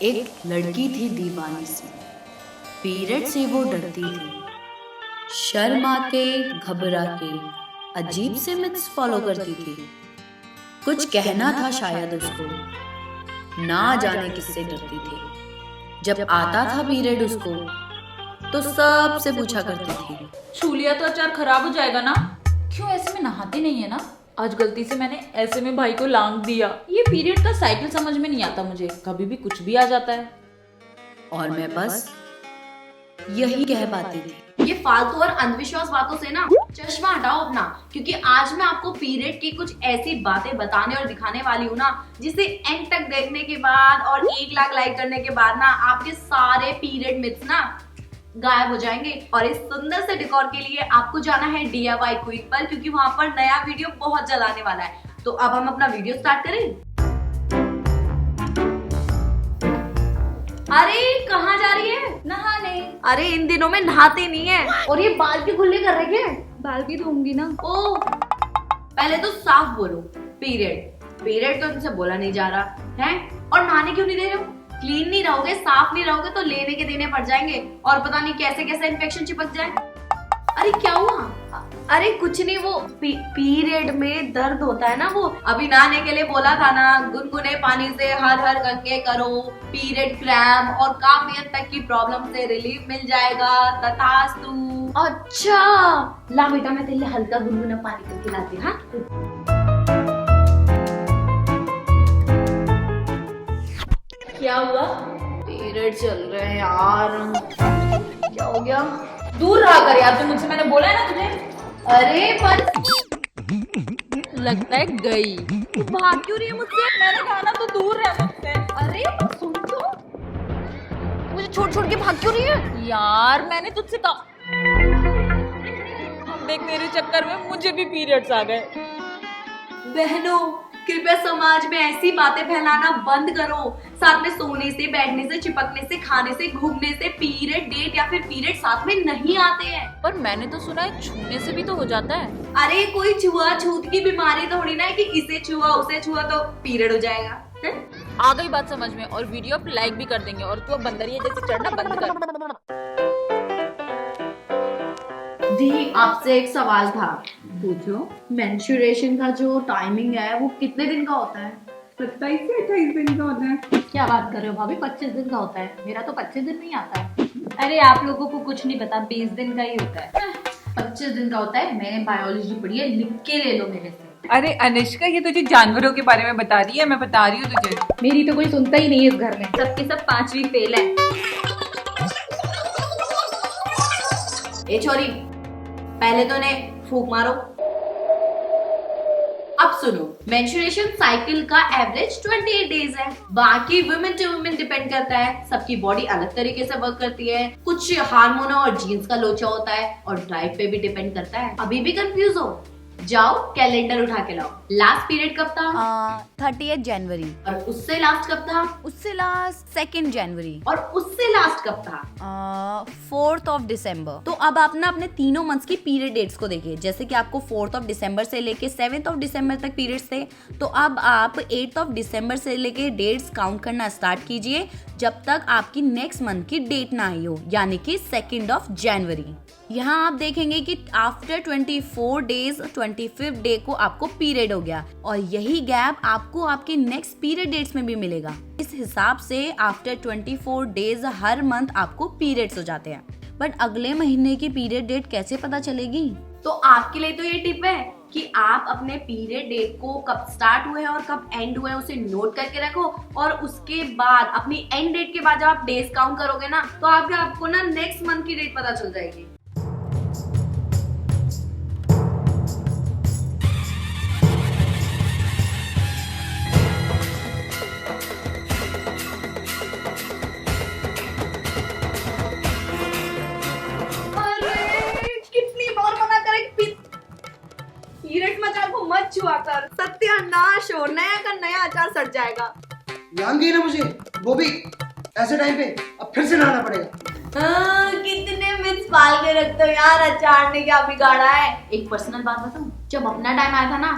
एक लड़की थी दीवानी सी, पीरियड से वो डरती थी। शर्मा के, घबरा के अजीब से मिथ्स फॉलो करती थी। कुछ कहना था शायद उसको, ना जाने किससे डरती थी। जब आता था पीरियड उसको तो सबसे पूछा करती थी, छू लिया तो अचार खराब हो जाएगा ना। क्यों ऐसे में नहाते नहीं है ना। आज गलती से मैंने ऐसे में भाई को लांग दिया। ये पीरियड का साइकिल समझ में नहीं आता मुझे, कभी भी कुछ भी आ जाता है। और मैं बस यही कह पाती थी। ये फालतू और अंधविश्वास बातों से ना चश्मा हटाओ अपना, क्योंकि आज मैं आपको पीरियड की कुछ ऐसी बातें बताने और दिखाने वाली हूँ ना, जिसे एंड तक देखने के बाद और 1 लाख लाइक करने के बाद ना आपके सारे पीरियड मिथ्स ना गायब हो जाएंगे। और इस सुंदर से डेकोर के लिए आपको जाना है DIY क्विक पर, क्योंकि वहां पर नया वीडियो बहुत जल्द आने वाला है। तो अब हम अपना वीडियो स्टार्ट करें। अरे कहाँ जा रही है? नहाने। अरे इन दिनों में नहाते नहीं है। और ये बाल क्यों खुले कर रखे हैं? बाल भी धोऊंगी ना। ओ पहले तो साफ बोलो, पीरियड तो तुमसे बोला नहीं जा रहा है। और नहाने क्यों नहीं दे रहे हो? क्लीन नहीं रहोगे, साफ नहीं रहोगे तो लेने के देने पड़ जाएंगे और पता नहीं कैसे कैसे इन्फेक्शन चिपक जाए। अरे क्या हुआ? अरे कुछ नहीं, वो पीरियड में दर्द होता है ना, वो अभी नहाने के लिए बोला था ना। गुनगुने पानी से हर हर करके करो, पीरियड क्रैम्प और काफी हद तक की प्रॉब्लम से रिलीफ मिल जाएगा। तथास्तु। अच्छा ला बेटा, मैं तेरे लिए हल्का गुनगुना पानी करके लाती हूँ। क्या हुआ? पीरियड चल रहे हैं यार। क्या हो गया? दूर रहा कर यार, तू मुझसे, मैंने बोला है ना तुझे। अरे पर लगता है गई। तू भाग क्यों रही है मुझसे? मैंने कहा ना तू दूर रह मुझसे। अरे पर सुन तो, मुझे छोड़ छोड़ के भाग क्यों रही है? यार मैंने तुझसे कहा। देख तेरे चक्कर में मुझे भी पीरियड्स आ गए। बहनों कृपया समाज में ऐसी बातें फैलाना बंद करो। साथ में सोने से, बैठने से, चिपकने से, खाने से, घूमने से पीरियड डेट या फिर पीरियड साथ में नहीं आते हैं। पर मैंने तो सुना है छूने से भी तो हो जाता है। अरे कोई छुआछूत की बीमारी थोड़ी ना है कि इसे छुआ उसे छुआ तो पीरियड हो जाएगा है? आ गई बात समझ में। और वीडियो पे लाइक भी कर देंगे। और तू अब बंदरिया जैसे चढ़ना बंद कर। दी आपसे एक सवाल था। पूछो। मेंस्ट्रुएशन का जो टाइमिंग है वो कितने दिन का होता है? 27 से 28 दिन का होता है। क्या बात कर रहे हो भाभी, 25 दिन का होता है। मेरा तो 25 दिन नहीं आता है। अरे आप लोगों को कुछ नहीं पता, 20 दिन का ही होता है। 25 दिन का होता है। मैंने बायोलॉजी पढ़ी है, लिख के ले लो मेरे से। अरे अनुष्का, ये तुझे जानवरों के बारे में बता रही है, मैं बता रही हूँ तुझे। मेरी तो कोई सुनता ही नहीं है इस घर में, सबके सब 5वीं फेल है। ए छोरी, पहले तो ने फूंक मारो। अब सुनो, मेंस्ट्रुएशन साइकिल का एवरेज 28 डेज है। बाकी वुमेन टू वुमेन डिपेंड करता है, सबकी बॉडी अलग तरीके से वर्क करती है। कुछ हार्मोन और जीन्स का लोचा होता है और डाइट पे भी डिपेंड करता है। अभी भी कंफ्यूज हो? जाओ कैलेंडर उठा के लाओ। लास्ट पीरियड कब था? 30 जनवरी। और उससे लास्ट कब था? उससे लास्ट 2 जनवरी। और उससे लास्ट कब था? 4 दिसंबर। तो अब आप ना अपने तीनों मंथ्स की पीरियड डेट्स को देखिए। जैसे कि आपको 4 दिसंबर से लेके 7 दिसंबर तक पीरियड्स थे, तो अब आप 8 दिसंबर से लेके डेट्स काउंट करना स्टार्ट कीजिए जब तक आपकी नेक्स्ट मंथ की डेट ना आई हो, यानी कि 2 जनवरी। यहाँ आप देखेंगे कि आफ्टर 24 डेज 25th डे को आपको पीरियड हो गया और यही गैप आपको आपके नेक्स्ट पीरियड डेट्स में भी मिलेगा। इस हिसाब से आफ्टर 24 डेज हर मंथ आपको पीरियड्स हो जाते हैं। बट अगले महीने की पीरियड डेट कैसे पता चलेगी? तो आपके लिए तो ये टिप है कि आप अपने पीरियड डेट को कब स्टार्ट हुए और कब एंड हुए उसे नोट करके रखो। और उसके बाद अपनी एंड डेट के बाद जब आप डेज काउंट करोगे ना, तो आपको ना नेक्स्ट मंथ की डेट पता चल जाएगी। पीरियड में अचार को मत छुआ कर, सत्यानाश हो, नया का नया अचार सड़ जाएगा। ध्यान दिए ना मुझे, वो भी ऐसे टाइम पे। अब फिर से नहाना पड़ेगा। कितने मिथ्स पाल के रखते हो यार, अचार ने क्या बिगाड़ा है। एक पर्सनल बात बताऊं, जब अपना टाइम आया था ना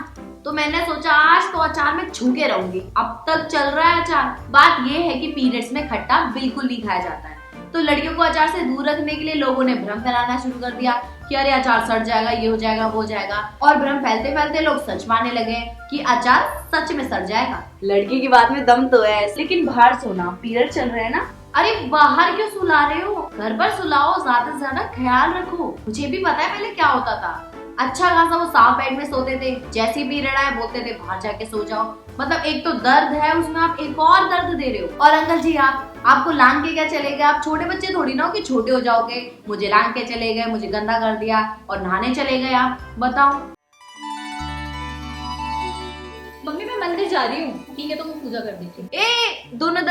तो मैंने सोचा आज तो अचार में छू के रहूंगी। अब तक चल रहा है अचार। बात ये है कि पीरियड्स में खट्टा बिल्कुल नहीं खाया जाता है, तो लड़कियों को अचार से दूर रखने के लिए लोगों ने भ्रम फैलाना शुरू कर दिया कि अरे अचार सड़ जाएगा, ये हो जाएगा, वो हो जाएगा। और भ्रम फैलते फैलते लोग सच मानने लगे कि अचार सच में सड़ जाएगा। लड़की की बात में दम तो है, लेकिन बाहर सोना, पीरियड चल रहे हैं ना। अरे बाहर क्यों सुला रहे हो, घर पर सुलाओ, ज्यादा से ज्यादा ख्याल रखो। मुझे भी पता है पहले क्या होता था। अच्छा खासा वो साफ बेड में सोते थे, जैसे ही पीरियड आए बोलते थे बाहर जाके सो जाओ। मतलब एक तो दर्द है, उसमें आप एक और दर्द दे रहे हो। और अंकल जी आपको लांग के क्या चले गए? आप छोटे बच्चे थोड़ी ना हो कि छोटे हो जाओगे। मुझे लांग के चले गए, मुझे गंदा कर दिया और नहाने चले गए। आप बताओ। मम्मी मैं मंदिर जा रही हूँ। ठीक है तो मैं पूजा कर देती। ए दोनों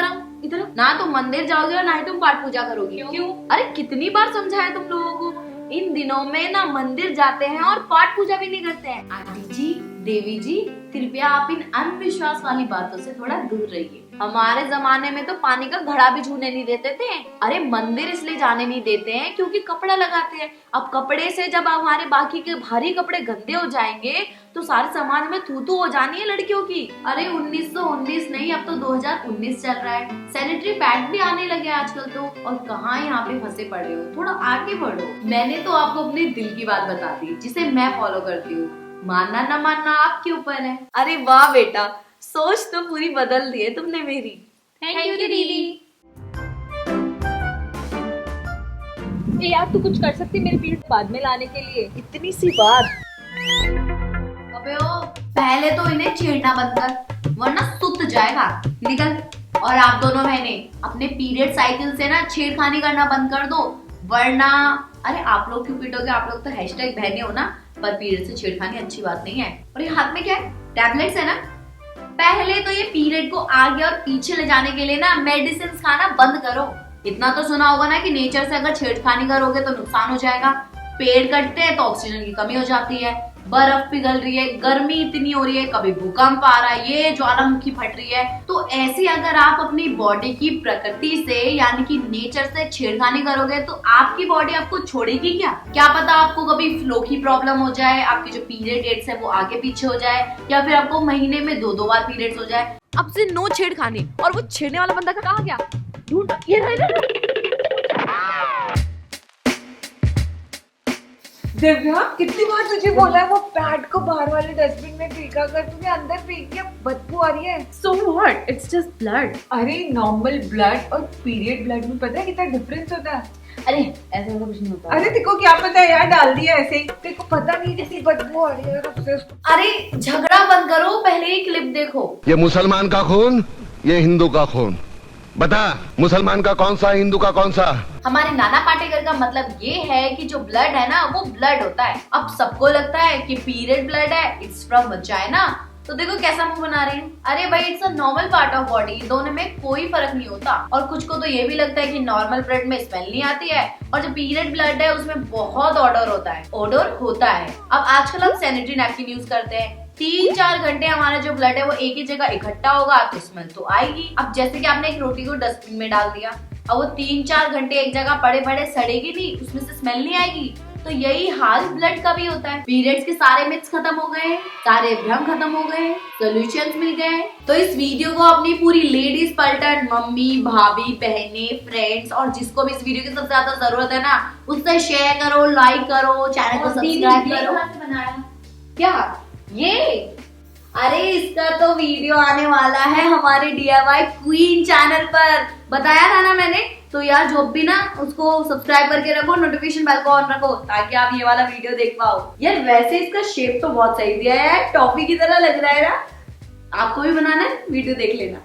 इधर ना तुम मंदिर जाओगे और ना ही तुम पाठ पूजा करोगे। क्यों? अरे कितनी बार समझाया तुम लोगों को, इन दिनों में ना मंदिर जाते हैं और पाठ पूजा भी नहीं करते हैं। आंटी जी, देवी जी, कृपया आप इन अंधविश्वास वाली बातों से थोड़ा दूर रहिए। हमारे जमाने में तो पानी का घड़ा भी छूने नहीं देते थे। अरे मंदिर इसलिए जाने नहीं देते हैं क्योंकि कपड़ा लगाते हैं। अब कपड़े से जब हमारे बाकी के भारी कपड़े गंदे हो जाएंगे तो सारे समाज में थू हो जानी है लड़कियों की। अरे 1919 नहीं, अब तो 2019 चल रहा है। सैनिटरी पैड भी आने लगे आजकल तो। और कहाँ यहाँ पे फंसे पड़े हो, थोड़ा आगे बढ़ो। मैंने तो आपको अपने दिल की बात बता दी जिसे मैं फॉलो करती हूँ। मानना न मानना आपके ऊपर है। अरे वाह बेटा, सोच तो पूरी बदल दी है तुमने मेरी। थैंक यू दीदी। ए यार तू कुछ कर सकती मेरे पीरियड बाद में लाने के लिए? इतनी सी बात। अबे ओ, पहले तो इन्हें छेड़ना बंद कर वरना सुत जाएगा। निकल। और आप दोनों बहने अपने पीरियड साइकिल से ना छेड़खानी करना बंद कर दो, वरना अरे आप लोग क्यों पीटोगे? आप लोग तो हैशटैग बहने हो ना। पर पीरियड से छेड़खानी अच्छी बात नहीं है। और ये हाथ में क्या है? टैबलेट्स है ना। पहले तो ये पीरियड को आगे और पीछे ले जाने के लिए ना मेडिसिन खाना बंद करो। इतना तो सुना होगा ना कि नेचर से अगर छेड़खानी करोगे तो नुकसान हो जाएगा। पेड़ कटते हैं तो ऑक्सीजन की कमी हो जाती है, बर्फ पिघल रही है, गर्मी इतनी हो रही है, कभी भूकंप आ रहा है, ये ज्वालामुखी फट रही है। तो ऐसे अगर आप अपनी बॉडी की प्रकृति से यानी कि नेचर से छेड़खानी करोगे तो आपकी बॉडी आपको छोड़ेगी क्या? क्या पता आपको कभी फ्लो की प्रॉब्लम हो जाए, आपकी जो पीरियड डेट्स है वो आगे पीछे हो जाए, या फिर आपको महीने में 2 बार पीरियड्स हो जाए। अब से नो छेड़खानी। और वो छेड़ने वाला बंदा कहाँ गया? ढूंढ, ये रहा। दिव्या कितनी बार तुझे बोला है वो पैड को बाहर वाले डस्टबिन में फेंका कर, तूने अंदर फेंक दिया, बदबू आ रही है। So what? It's just blood. अरे नॉर्मल ब्लड और पीरियड ब्लड में पता है कितना डिफरेंस होता है? अरे ऐसा कुछ नहीं होता। अरे तेको क्या पता है यार, डाल दिया ऐसे ही। तेको पता नहीं कितनी बदबू आ रही है उससे। अरे झगड़ा बंद करो, पहले ही क्लिप देखो। ये मुसलमान का खून, ये हिंदू का खून। बता मुसलमान का कौन सा, हिंदू का कौन सा? हमारे नाना पाटेकर का मतलब ये है कि जो ब्लड है ना वो ब्लड होता है। अब सबको लगता है कि पीरियड ब्लड है, इट्स फ्रॉम वजाइना। तो देखो कैसा मुंह बना रहे हैं। अरे भाई it's a normal part of body, दोनों में कोई फर्क नहीं होता। और कुछ को तो ये भी लगता है कि नॉर्मल ब्लड में स्मेल नहीं आती है और जो पीरियड ब्लड है उसमें बहुत ऑडर होता है। ऑडर होता है। अब आजकल हम सैनिटरी नैपकिन यूज करते हैं, 3-4 घंटे हमारा जो ब्लड है वो एक ही जगह इकट्ठा होगा तो स्मेल तो आएगी। अब जैसे कि आपने एक रोटी को डस्टबिन में डाल दिया, अब वो 3-4 घंटे एक जगह पड़े पड़े सड़ेगी नहीं, उसमें से स्मेल नहीं आएगी। तो यही हाल ब्लड का भी होता है। पीरियड्स के सारे मिथ्स खत्म हो गए, सारे भ्रम खत्म हो गए, सॉल्यूशंस मिल गए। तो इस वीडियो को अपनी पूरी लेडीज पलटन, मम्मी, भाभी, बहने, फ्रेंड्स और जिसको भी इस वीडियो की सबसे ज्यादा जरूरत है ना उससे शेयर करो, लाइक करो, चैनल को सब्सक्राइब करो। क्या ये? अरे इसका तो वीडियो आने वाला है हमारे DIY क्वीन चैनल पर, बताया था ना मैंने। तो यार जो भी ना उसको सब्सक्राइब करके रखो, नोटिफिकेशन बेल को ऑन रखो ताकि आप ये वाला वीडियो देख पाओ। यार वैसे इसका शेप तो बहुत सही दिया है, टॉफी की तरह लग रहा है ना। आपको भी बनाना है, वीडियो देख लेना।